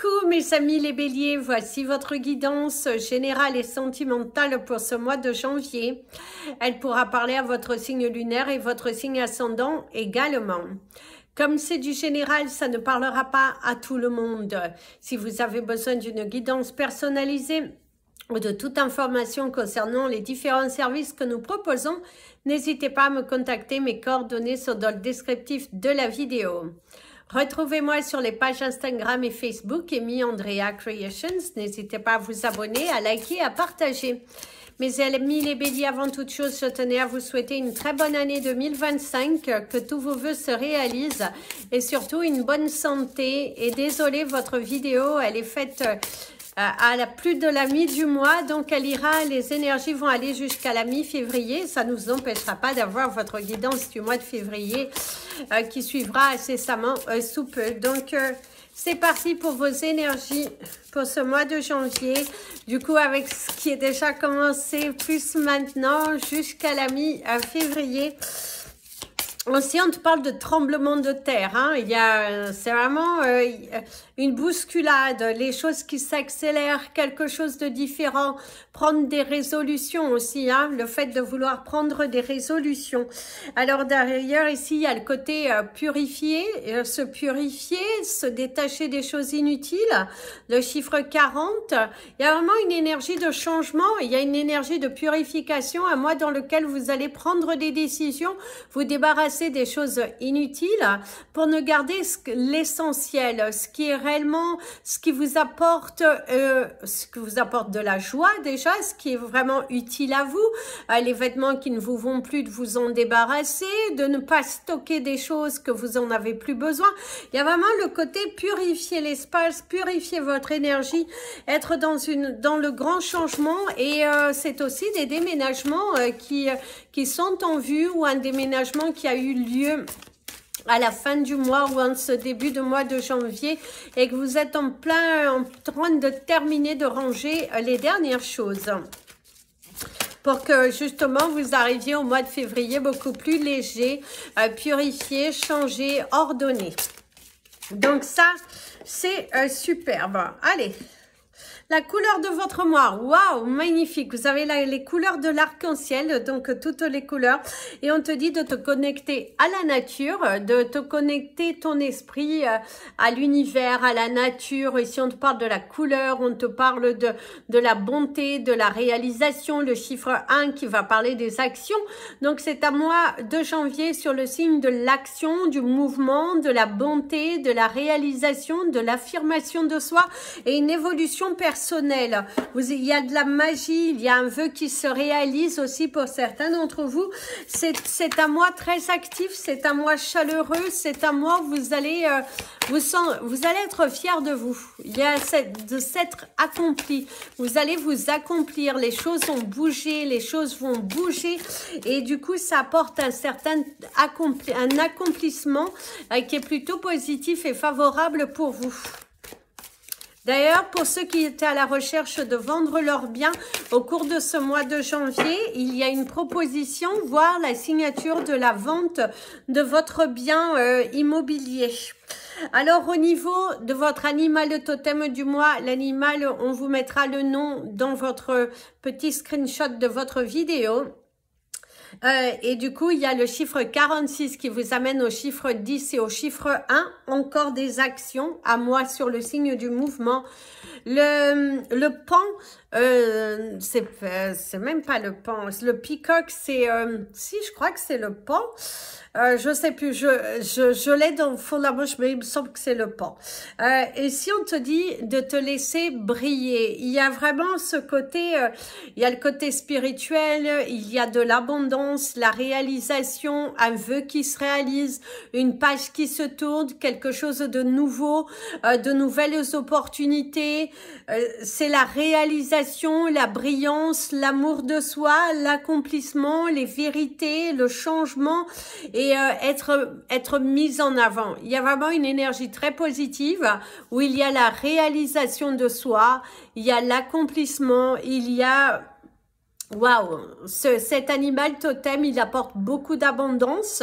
Coucou mes amis les béliers, voici votre guidance générale et sentimentale pour ce mois de janvier. Elle pourra parler à votre signe lunaire et votre signe ascendant également. Comme c'est du général, ça ne parlera pas à tout le monde. Si vous avez besoin d'une guidance personnalisée ou de toute information concernant les différents services que nous proposons, n'hésitez pas à me contacter, mes coordonnées sont dans le descriptif de la vidéo. Retrouvez-moi sur les pages Instagram et Facebook, Amy Andrea Creations. N'hésitez pas à vous abonner, à liker, à partager. Mes amis les béliers, avant toute chose, je tenais à vous souhaiter une très bonne année 2025, que tous vos vœux se réalisent et surtout une bonne santé. Et désolé, votre vidéo, elle est faite à la plus de la mi du mois, donc elle ira, les énergies vont aller jusqu'à la mi-février. Ça ne nous empêchera pas d'avoir votre guidance du mois de février qui suivra incessamment sous peu. Donc c'est parti pour vos énergies pour ce mois de janvier. Du coup, avec ce qui est déjà commencé, plus maintenant jusqu'à la mi-février. Aussi, on te parle de tremblement de terre. Hein. C'est vraiment une bousculade, les choses qui s'accélèrent, quelque chose de différent. Prendre des résolutions aussi, hein, le fait de vouloir prendre des résolutions. Alors derrière, ici, il y a le côté purifier, se purifier, se détacher des choses inutiles. Le chiffre 40, il y a vraiment une énergie de changement, il y a une énergie de purification, un mois dans lequel vous allez prendre des décisions, vous débarrasser des choses inutiles pour ne garder l'essentiel, ce qui est réellement, ce qui vous apporte de la joie déjà, ce qui est vraiment utile à vous, les vêtements qui ne vous vont plus, de vous en débarrasser, de ne pas stocker des choses que vous en avez plus besoin. Il y a vraiment le côté purifier l'espace, purifier votre énergie, être dans le grand changement, et c'est aussi des déménagements qui sont en vue, ou un déménagement qui a eu lieu à la fin du mois ou en ce début de mois de janvier, et que vous êtes en train de terminer de ranger les dernières choses pour que justement vous arriviez au mois de février beaucoup plus léger, purifié, changé, ordonné. Donc ça, c'est superbe. Allez, la couleur de votre mois, waouh, magnifique. Vous avez les couleurs de l'arc-en-ciel, donc toutes les couleurs. Et on te dit de te connecter à la nature, de te connecter ton esprit à l'univers, à la nature. Ici, on te parle de la couleur, on te parle de la bonté, de la réalisation. Le chiffre 1 qui va parler des actions. Donc, c'est un mois de janvier sur le signe de l'action, du mouvement, de la bonté, de la réalisation, de l'affirmation de soi et une évolution personnelle. Il y a de la magie, il y a un vœu qui se réalise aussi pour certains d'entre vous. C'est un mois très actif, c'est un mois chaleureux, c'est un mois où vous allez être fiers de vous. Il y a de s'être accompli. Vous allez vous accomplir, les choses vont bouger, les choses vont bouger, et du coup ça apporte un certain accomplissement qui est plutôt positif et favorable pour vous. D'ailleurs, pour ceux qui étaient à la recherche de vendre leurs biens au cours de ce mois de janvier, il y a une proposition, voire la signature de la vente de votre bien immobilier. Alors, au niveau de votre animal totem du mois, l'animal, on vous mettra le nom dans votre petit screenshot de votre vidéo. Et du coup, il y a le chiffre 46 qui vous amène au chiffre 10 et au chiffre 1. Encore des actions à moi sur le signe du mouvement. Le pan, c'est même pas le pan. Le peacock, c'est... si, je crois que c'est le pan. Je sais plus, je l'ai dans le fond de la bouche, mais il me semble que c'est le pan. Et si on te dit de te laisser briller, il y a vraiment ce côté, il y a le côté spirituel, il y a de l'abondance, la réalisation, un vœu qui se réalise, une page qui se tourne, quelque chose de nouveau, de nouvelles opportunités. C'est la réalisation, la brillance, l'amour de soi, l'accomplissement, les vérités, le changement, et être mise en avant. Il y a vraiment une énergie très positive où il y a la réalisation de soi, il y a l'accomplissement, il y a Waouh, cet animal totem, il apporte beaucoup d'abondance.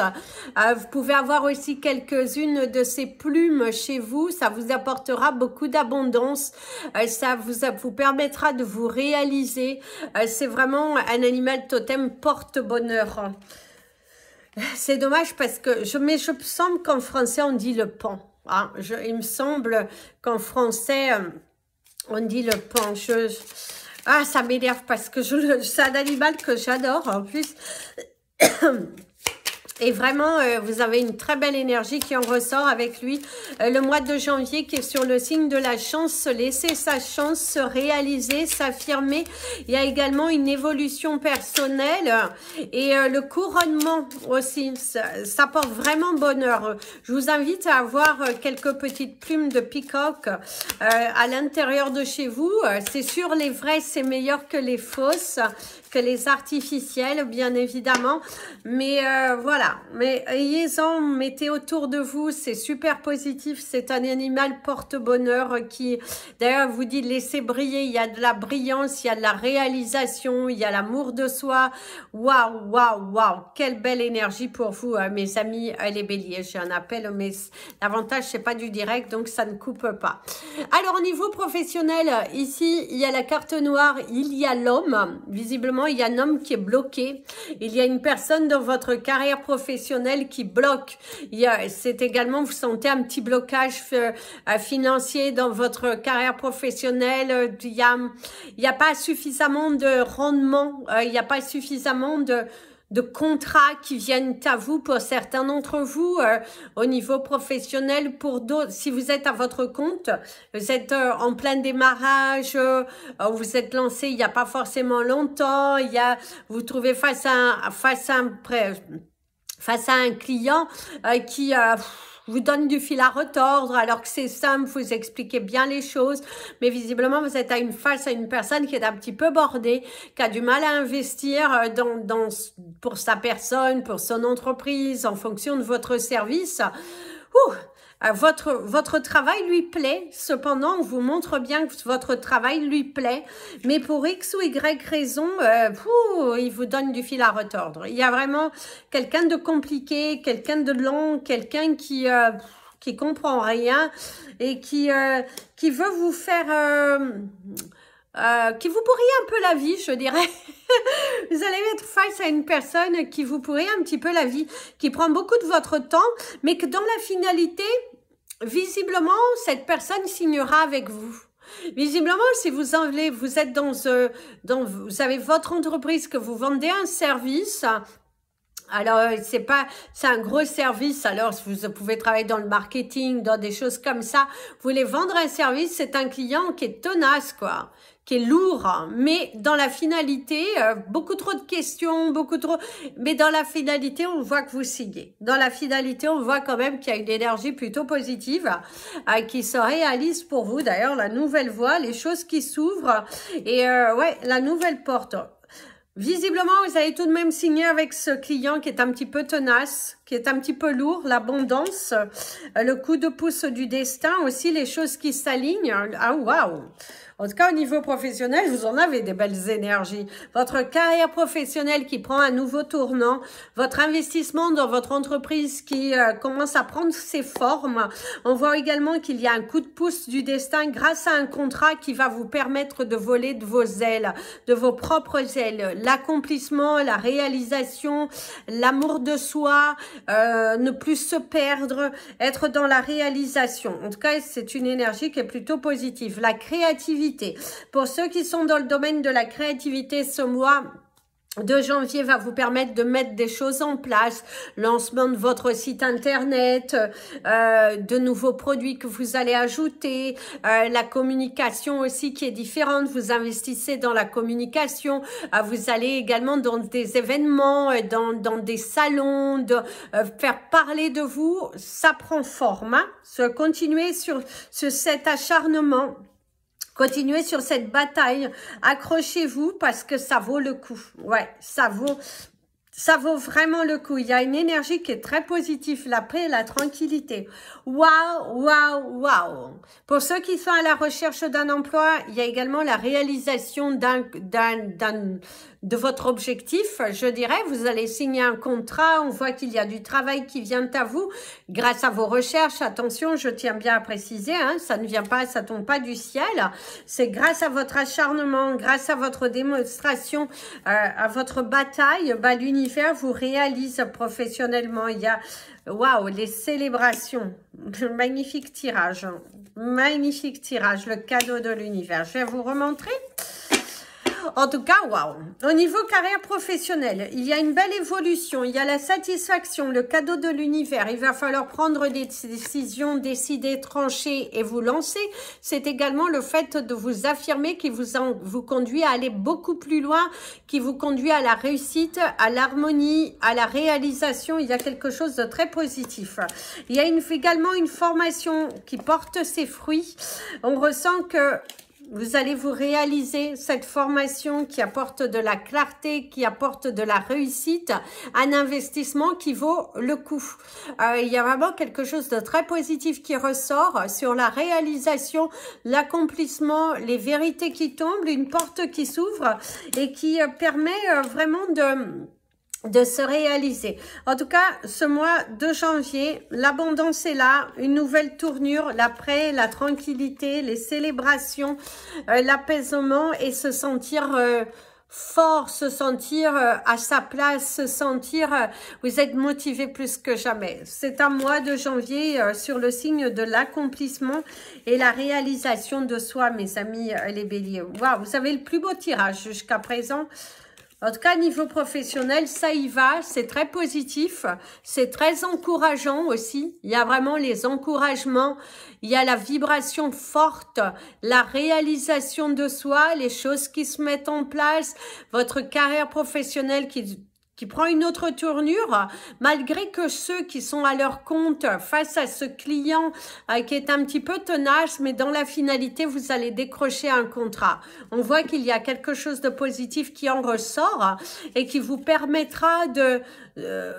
Vous pouvez avoir aussi quelques-unes de ces plumes chez vous. Ça vous apportera beaucoup d'abondance. Ça vous permettra de vous réaliser. C'est vraiment un animal totem porte-bonheur. C'est dommage parce que je me semble qu'en français, on dit le pan. Hein. Il me semble qu'en français, on dit le pan. Ah, ça m'énerve parce que c'est un animal que j'adore en plus. Et vraiment, vous avez une très belle énergie qui en ressort avec lui. Le mois de janvier qui est sur le signe de la chance, se laisser sa chance, se réaliser, s'affirmer. Il y a également une évolution personnelle et le couronnement aussi. Ça porte vraiment bonheur. Je vous invite à avoir quelques petites plumes de peacock à l'intérieur de chez vous. C'est sûr, les vraies, c'est meilleur que les fausses, que les artificielles, bien évidemment. Mais voilà. Mais ayez-en, mettez autour de vous, c'est super positif, c'est un animal porte-bonheur qui, d'ailleurs, vous dit laissez briller, il y a de la brillance, il y a de la réalisation, il y a l'amour de soi. Waouh, waouh, waouh, quelle belle énergie pour vous, mes amis, les béliers. J'ai un appel, mais l'avantage, c'est pas du direct, donc ça ne coupe pas. Alors, au niveau professionnel, ici, il y a la carte noire, il y a l'homme. Visiblement, il y a un homme qui est bloqué. Il y a une personne dans votre carrière professionnelle qui bloque. C'est également, vous sentez un petit blocage financier dans votre carrière professionnelle. Il y a pas suffisamment de rendement. Il n'y a pas suffisamment de contrats qui viennent à vous pour certains d'entre vous au niveau professionnel. Pour d'autres, si vous êtes à votre compte, vous êtes en plein démarrage, vous êtes lancé il n'y a pas forcément longtemps, vous trouvez face à un client qui vous donne du fil à retordre alors que c'est simple, vous expliquez bien les choses, mais visiblement vous êtes face à une personne qui est un petit peu bordée, qui a du mal à investir pour sa personne, pour son entreprise, en fonction de votre service. Votre travail lui plaît, cependant on vous montre bien que votre travail lui plaît, mais pour X ou Y raison, il vous donne du fil à retordre. Il y a vraiment quelqu'un de compliqué, quelqu'un de lent, quelqu'un qui comprend rien et qui veut vous faire... qui vous pourrit un peu la vie, je dirais. Vous allez être face à une personne qui vous pourrit un petit peu la vie, qui prend beaucoup de votre temps, mais que dans la finalité, visiblement, cette personne signera avec vous. Visiblement, si vous êtes vous avez votre entreprise, que vous vendez un service. Alors, c'est un gros service. Alors, vous pouvez travailler dans le marketing, dans des choses comme ça. Vous voulez vendre un service, c'est un client qui est tenace, quoi, qui est lourd. Mais dans la finalité, beaucoup trop de questions, mais dans la finalité, on voit que vous signez. Dans la finalité, on voit quand même qu'il y a une énergie plutôt positive qui se réalise pour vous. D'ailleurs, la nouvelle voie, les choses qui s'ouvrent et ouais, la nouvelle porte. Visiblement, vous allez tout de même signer avec ce client qui est un petit peu tenace, qui est un petit peu lourd, l'abondance, le coup de pouce du destin, aussi les choses qui s'alignent. Ah, waouh! En tout cas, au niveau professionnel, vous en avez des belles énergies. Votre carrière professionnelle qui prend un nouveau tournant, votre investissement dans votre entreprise qui commence à prendre ses formes. On voit également qu'il y a un coup de pouce du destin grâce à un contrat qui va vous permettre de voler de vos ailes, de vos propres ailes. L'accomplissement, la réalisation, l'amour de soi, ne plus se perdre, être dans la réalisation. En tout cas, c'est une énergie qui est plutôt positive. La créativité. Pour ceux qui sont dans le domaine de la créativité, ce mois de janvier va vous permettre de mettre des choses en place, lancement de votre site internet, de nouveaux produits que vous allez ajouter, la communication aussi qui est différente, vous investissez dans la communication, vous allez également dans des événements, dans des salons, faire parler de vous, ça prend forme, hein. Continuez sur cet acharnement. Continuez sur cette bataille, accrochez-vous parce que ça vaut le coup. Ouais, ça vaut vraiment le coup. Il y a une énergie qui est très positive, la paix et la tranquillité. Waouh, waouh, waouh. Pour ceux qui sont à la recherche d'un emploi, il y a également la réalisation de votre objectif, je dirais. Vous allez signer un contrat, on voit qu'il y a du travail qui vient à vous grâce à vos recherches. Attention, je tiens bien à préciser, hein, ça ne vient pas, ça tombe pas du ciel. C'est grâce à votre acharnement, grâce à votre démonstration, à votre bataille, bah, l'univers vous réalise professionnellement. Il y a, waouh, les célébrations. Magnifique tirage, le cadeau de l'univers. Je vais vous remontrer. En tout cas, waouh. Au niveau carrière professionnelle, il y a une belle évolution, il y a la satisfaction, le cadeau de l'univers. Il va falloir prendre des décisions, décider, trancher et vous lancer. C'est également le fait de vous affirmer qui vous conduit à aller beaucoup plus loin, qui vous conduit à la réussite, à l'harmonie, à la réalisation. Il y a quelque chose de très positif. Il y a également une formation qui porte ses fruits. On ressent que vous allez vous réaliser cette formation qui apporte de la clarté, qui apporte de la réussite, un investissement qui vaut le coup. Il y a vraiment quelque chose de très positif qui ressort sur la réalisation, l'accomplissement, les vérités qui tombent, une porte qui s'ouvre et qui permet vraiment de se réaliser. En tout cas, ce mois de janvier, l'abondance est là, une nouvelle tournure, la paix, la tranquillité, les célébrations, l'apaisement et se sentir fort, se sentir à sa place, se sentir, vous êtes motivé plus que jamais. C'est un mois de janvier sur le signe de l'accomplissement et la réalisation de soi, mes amis les béliers. Waouh, vous avez le plus beau tirage jusqu'à présent. En tout cas, niveau professionnel, ça y va, c'est très positif, c'est très encourageant aussi. Il y a vraiment les encouragements, il y a la vibration forte, la réalisation de soi, les choses qui se mettent en place, votre carrière professionnelle qui prend une autre tournure, malgré que ceux qui sont à leur compte face à ce client qui est un petit peu tenace, mais dans la finalité, vous allez décrocher un contrat. On voit qu'il y a quelque chose de positif qui en ressort et qui vous permettra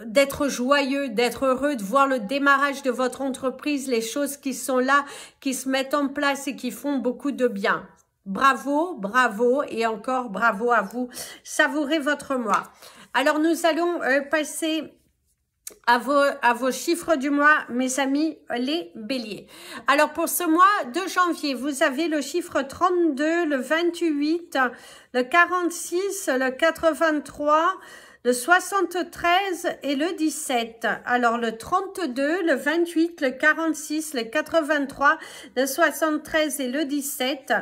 d'être joyeux, d'être heureux, de voir le démarrage de votre entreprise, les choses qui sont là, qui se mettent en place et qui font beaucoup de bien. Bravo, bravo et encore bravo à vous. Savourez votre mois. Alors, nous allons passer à vos chiffres du mois, mes amis, les béliers. Alors, pour ce mois de janvier, vous avez le chiffre 32, le 28, le 46, le 83, le 73 et le 17. Alors, le 32, le 28, le 46, le 83, le 73 et le 17.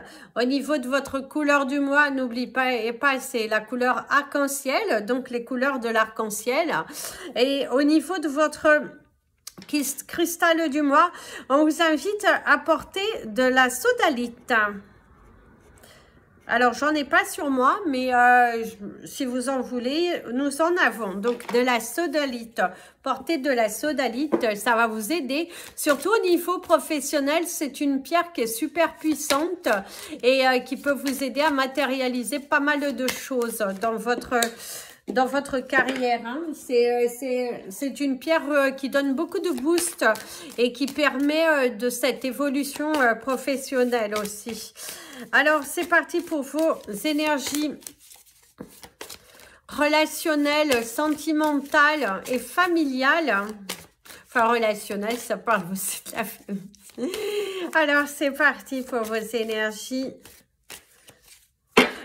Au niveau de votre couleur du mois, n'oubliez pas, c'est la couleur arc-en-ciel, donc les couleurs de l'arc-en-ciel. Et au niveau de votre cristal du mois, on vous invite à porter de la sodalite. Alors, j'en ai pas sur moi, mais si vous en voulez, nous en avons. Donc, de la sodalite. Portez de la sodalite, ça va vous aider. Surtout au niveau professionnel, c'est une pierre qui est super puissante et qui peut vous aider à matérialiser pas mal de choses dans votre carrière. Hein. C'est une pierre qui donne beaucoup de boost et qui permet de cette évolution professionnelle aussi. Alors, c'est parti pour vos énergies relationnelles, sentimentales et familiales. Enfin, relationnelles, ça parle aussi de la famille. Alors, c'est parti pour vos énergies.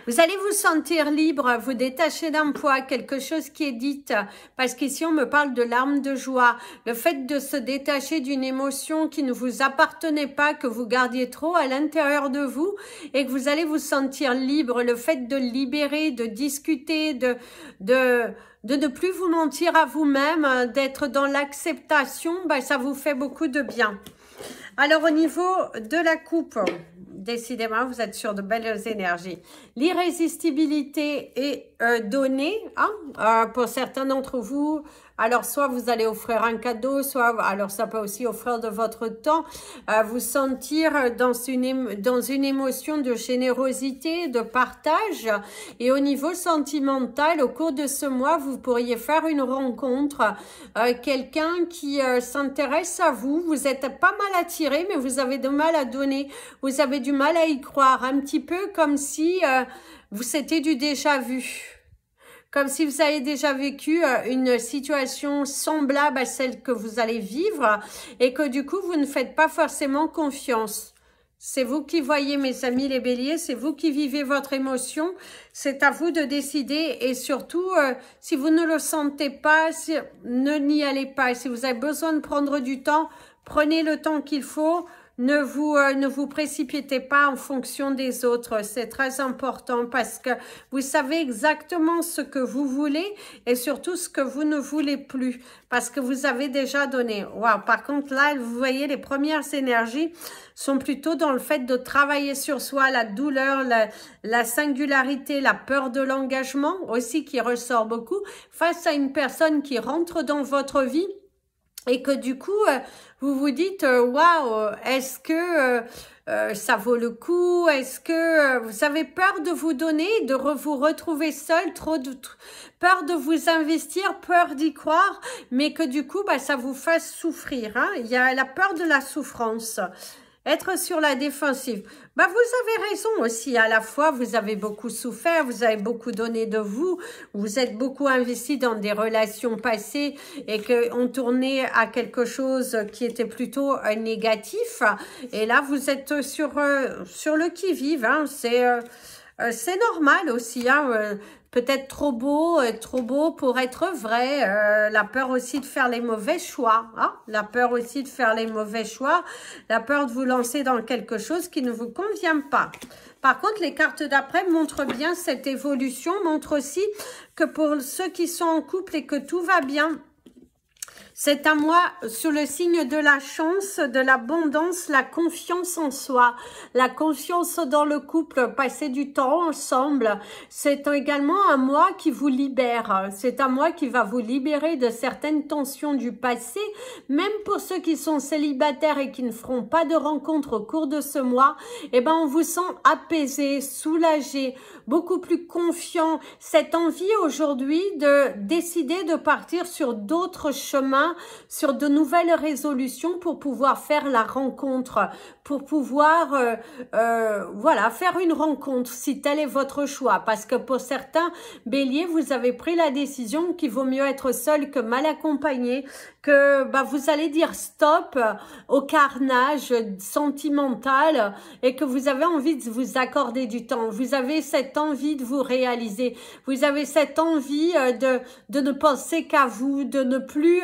Vous allez vous sentir libre, vous détacher d'un poids, quelque chose qui est dit, parce qu'ici on me parle de larmes de joie, le fait de se détacher d'une émotion qui ne vous appartenait pas, que vous gardiez trop à l'intérieur de vous, et que vous allez vous sentir libre, le fait de libérer, de discuter, de ne plus vous mentir à vous-même, d'être dans l'acceptation, ben, ça vous fait beaucoup de bien. Alors au niveau de la coupe, décidément, vous êtes sur de belles énergies. L'irrésistibilité est donnée pour certains d'entre vous. Alors, soit vous allez offrir un cadeau, soit, alors ça peut aussi offrir de votre temps, vous sentir dans une émotion de générosité, de partage. Et au niveau sentimental, au cours de ce mois, vous pourriez faire une rencontre, quelqu'un qui s'intéresse à vous. Vous êtes pas mal attiré, mais vous avez du mal à donner. Vous avez du mal à y croire. Un petit peu comme si c'était du déjà vu. Comme si vous avez déjà vécu une situation semblable à celle que vous allez vivre et que du coup, vous ne faites pas forcément confiance. C'est vous qui voyez, mes amis les béliers, c'est vous qui vivez votre émotion. C'est à vous de décider et surtout, si vous ne le sentez pas, ne n'y allez pas. Si vous avez besoin de prendre du temps, prenez le temps qu'il faut. Ne vous précipitez pas en fonction des autres. C'est très important parce que vous savez exactement ce que vous voulez et surtout ce que vous ne voulez plus parce que vous avez déjà donné. Wow. Par contre, là, vous voyez, les premières énergies sont plutôt dans le fait de travailler sur soi, la douleur, la singularité, la peur de l'engagement aussi qui ressort beaucoup face à une personne qui rentre dans votre vie. Et que du coup, vous vous dites, waouh, est-ce que ça vaut le coup? Est-ce que vous avez peur de vous donner, de vous retrouver seul, peur de vous investir, peur d'y croire, mais que du coup, ça vous fasse souffrir. Hein? Il y a la peur de la souffrance. Être sur la défensive. Vous avez raison aussi. À la fois, vous avez beaucoup souffert, vous avez beaucoup donné de vous, vous êtes beaucoup investi dans des relations passées et qu'on tournait à quelque chose qui était plutôt négatif. Et là, vous êtes sur le qui-vive. Hein. C'est normal aussi. Hein. Peut-être trop beau pour être vrai. La peur aussi de faire les mauvais choix. Hein? La peur aussi de faire les mauvais choix. La peur de vous lancer dans quelque chose qui ne vous convient pas. Par contre, les cartes d'après montrent bien cette évolution, montrent aussi que pour ceux qui sont en couple et que tout va bien, c'est à moi, sous le signe de la chance, de l'abondance, la confiance en soi, la confiance dans le couple, passer du temps ensemble. C'est également à moi qui vous libère. C'est à moi qui va vous libérer de certaines tensions du passé. Même pour ceux qui sont célibataires et qui ne feront pas de rencontres au cours de ce mois, on vous sent apaisé, soulagé, beaucoup plus confiant. Cette envie aujourd'hui de décider de partir sur d'autres chemins, sur de nouvelles résolutions pour pouvoir faire la rencontre, pour pouvoir faire une rencontre si tel est votre choix. Parce que pour certains béliers, vous avez pris la décision qu'il vaut mieux être seul que mal accompagné, que vous allez dire stop au carnage sentimental et que vous avez envie de vous accorder du temps. Vous avez cette envie de vous réaliser. Vous avez cette envie de ne penser qu'à vous, de ne plus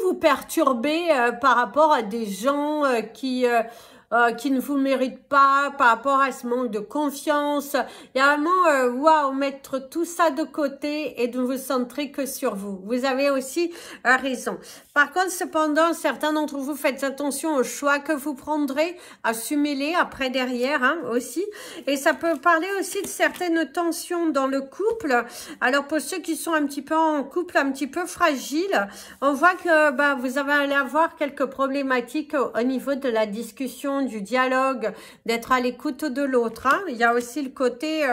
vous perturber par rapport à des gens qui ne vous méritent pas, par rapport à ce manque de confiance. Il y a vraiment, mettre tout ça de côté et de vous centrer que sur vous. Vous avez aussi raison. Par contre, cependant, certains d'entre vous, faites attention aux choix que vous prendrez, assumez-les après derrière aussi. Et ça peut parler aussi de certaines tensions dans le couple. Alors pour ceux qui sont un petit peu en couple, un petit peu fragile, on voit que vous allez avoir quelques problématiques au niveau de la discussion, du dialogue, d'être à l'écoute de l'autre. Hein. Il y a aussi le côté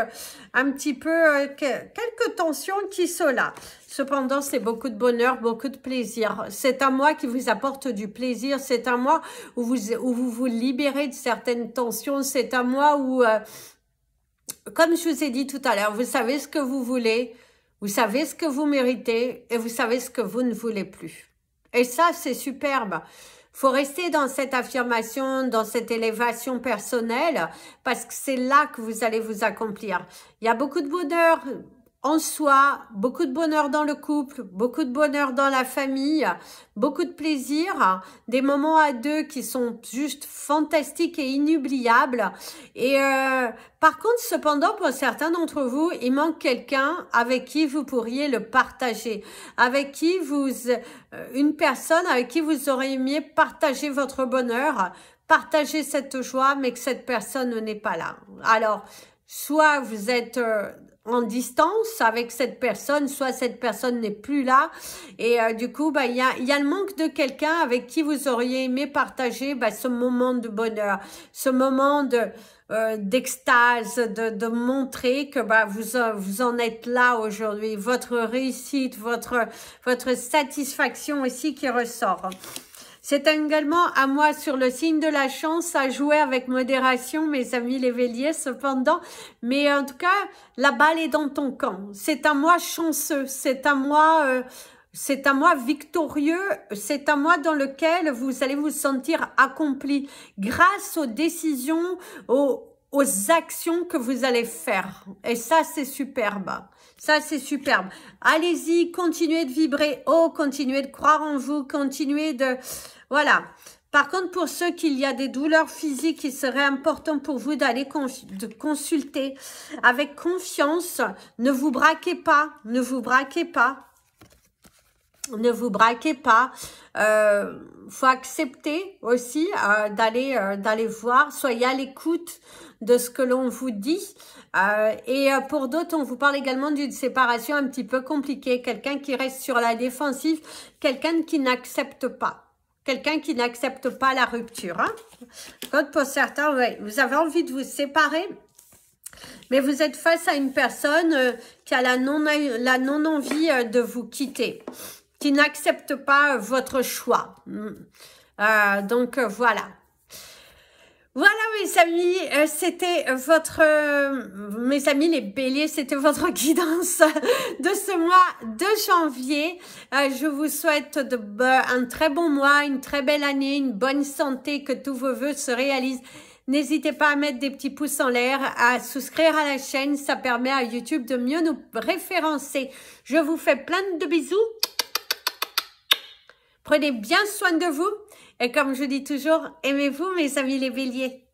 un petit peu quelques tensions qui sont là. Cependant, c'est beaucoup de bonheur, beaucoup de plaisir. C'est à moi qui vous apporte du plaisir. C'est à moi où vous vous libérez de certaines tensions. C'est à moi où, comme je vous ai dit tout à l'heure, vous savez ce que vous voulez, vous savez ce que vous méritez et vous savez ce que vous ne voulez plus. Et ça, c'est superbe. Faut rester dans cette affirmation, dans cette élévation personnelle, parce que c'est là que vous allez vous accomplir. Il y a beaucoup de bonheur en soi, beaucoup de bonheur dans le couple, beaucoup de bonheur dans la famille, beaucoup de plaisir, des moments à deux qui sont juste fantastiques et inoubliables. Et par contre, cependant, pour certains d'entre vous, il manque quelqu'un avec qui vous pourriez le partager, avec qui une personne avec qui vous auriez aimé partager votre bonheur, partager cette joie, mais que cette personne n'est pas là. Alors, soit vous êtes en distance avec cette personne, soit cette personne n'est plus là et du coup il y a le manque de quelqu'un avec qui vous auriez aimé partager ce moment de bonheur, ce moment d'extase, de montrer que vous en êtes là aujourd'hui, votre réussite, votre satisfaction aussi qui ressort. C'est également à moi sur le signe de la chance à jouer avec modération, mes amis les béliers, cependant. Mais en tout cas, la balle est dans ton camp. C'est à moi chanceux, c'est à moi victorieux, c'est à moi dans lequel vous allez vous sentir accompli grâce aux décisions, aux actions que vous allez faire. Et ça, c'est superbe. Ça, c'est superbe. Allez-y, continuez de vibrer haut, continuez de croire en vous, continuez de... Voilà. Par contre, pour ceux qu'il y a des douleurs physiques, il serait important pour vous d'aller consulter avec confiance. Ne vous braquez pas, ne vous braquez pas. Ne vous braquez pas. Faut accepter aussi d'aller voir. Soyez à l'écoute de ce que l'on vous dit. Et pour d'autres, on vous parle également d'une séparation un petit peu compliquée. Quelqu'un qui reste sur la défensive. Quelqu'un qui n'accepte pas. Quelqu'un qui n'accepte pas la rupture. Hein. Quand pour certains, ouais, vous avez envie de vous séparer. Mais vous êtes face à une personne qui a la non-envie de vous quitter. Qui n'accepte pas votre choix. Donc, voilà. Voilà, mes amis, c'était mes amis les béliers, c'était votre guidance de ce mois de janvier. Je vous souhaite un très bon mois, une très belle année, une bonne santé, que tous vos vœux se réalisent. N'hésitez pas à mettre des petits pouces en l'air, à souscrire à la chaîne, ça permet à YouTube de mieux nous référencer. Je vous fais plein de bisous. Prenez bien soin de vous et comme je dis toujours, aimez-vous mes amis les béliers.